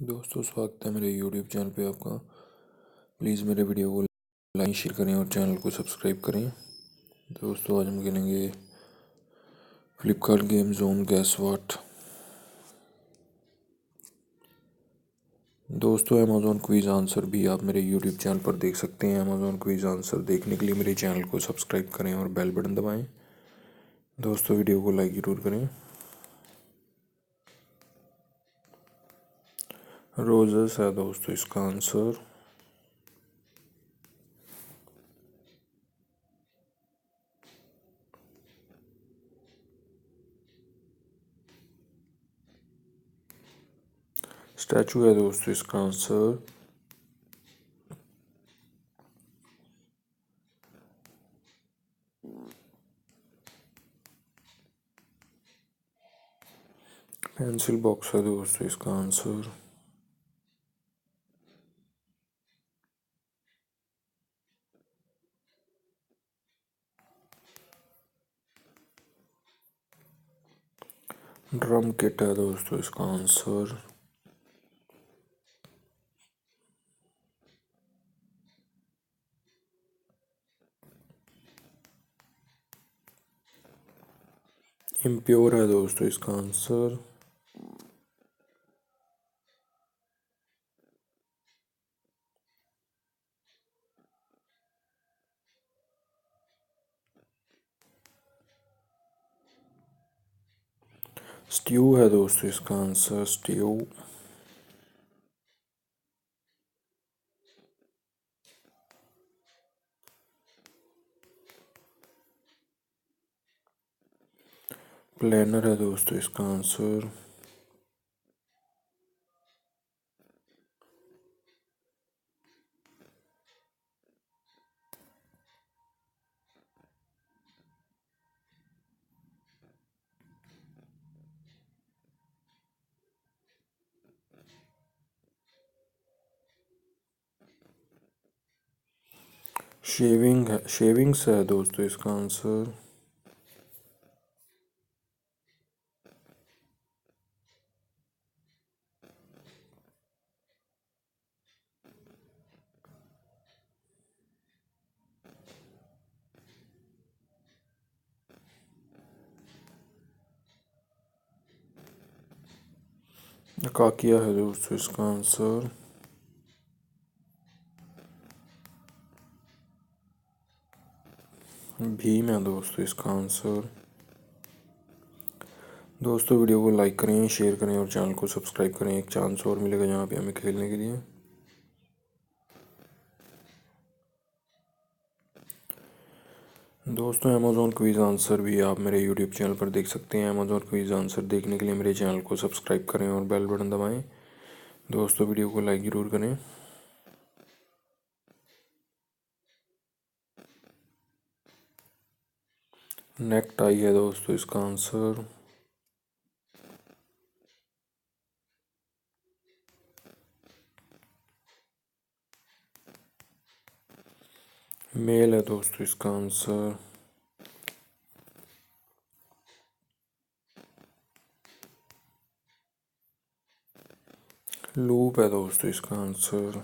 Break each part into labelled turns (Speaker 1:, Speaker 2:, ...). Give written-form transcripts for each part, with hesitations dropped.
Speaker 1: दोस्तों, स्वागत है मेरे यूट्यूब चैनल पे आपका। प्लीज़ मेरे वीडियो को लाइक शेयर करें और चैनल को सब्सक्राइब करें। दोस्तों, आज हम खेलेंगे Flipkart game zone gas what. दोस्तों, अमेजोन क्विज आंसर भी आप मेरे यूट्यूब चैनल पर देख सकते हैं। अमेजोन क्विज आंसर देखने के लिए मेरे चैनल को सब्सक्राइब करें और बेल बटन दबाएं। दोस्तों, वीडियो को लाइक ज़रूर करें। रोजेस है दोस्तों इसका आंसर। स्टैचू है दोस्तों इसका आंसर। पेंसिल बॉक्स है दोस्तों इसका आंसर। ड्रम किट है दोस्तों इसका आंसर। इम्प्योर है दोस्तों इसका आंसर। स्ट्यू है दोस्तों इसका आंसर। स्ट्यू। प्लानर है दोस्तों इसका आंसर। शेविंग्स है दोस्तों इसका आंसर। काकिया है दोस्तों इसका आंसर। भीम है दोस्तों इसका आंसर। दोस्तों, वीडियो को लाइक करें, शेयर करें और चैनल को सब्सक्राइब करें। एक चांस और मिलेगा यहाँ पे हमें खेलने के लिए। दोस्तों, अमेजोन क्विज आंसर भी आप मेरे यूट्यूब चैनल पर देख सकते हैं। अमेजोन क्विज आंसर देखने के लिए मेरे चैनल को सब्सक्राइब करें और बेल बटन दबाएं। दोस्तों, वीडियो को लाइक ज़रूर करें। नेक टाई है दोस्तों इसका आंसर। मेल है दोस्तों इसका आंसर। लूप है दोस्तों इसका आंसर।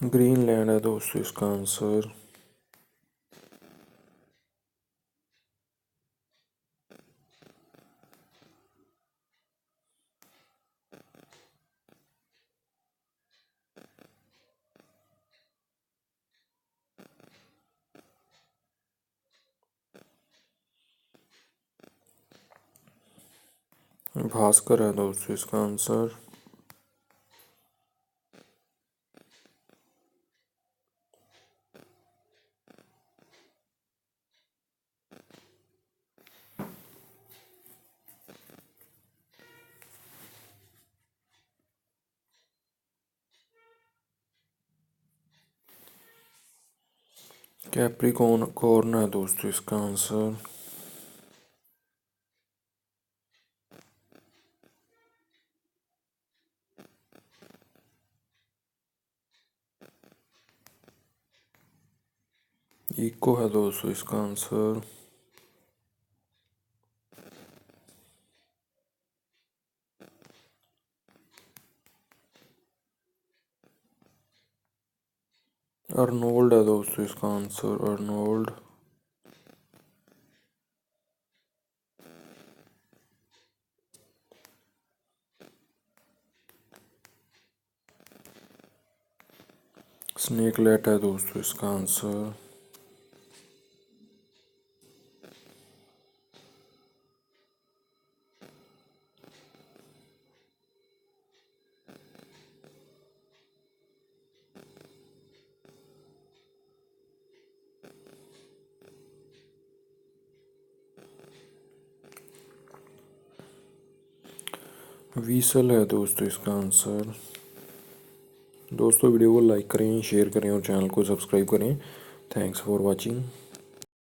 Speaker 1: ग्रीन लैंड है दोस्तों इसका आंसर। भास्कर है दोस्तों इसका आंसर। कैप्रिकॉर्न है दोस्तों इसका आंसर। इको है दोस्तों इसका आंसर। अर्नोल्ड है दोस्तों इसका आंसर, अर्नोल्ड। स्नेकलेट है दोस्तों इसका आंसर। वीसल है दोस्तों इसका आंसर। दोस्तों वीडियो को लाइक करें, शेयर करें और चैनल को सब्सक्राइब करें। Thanks for watching.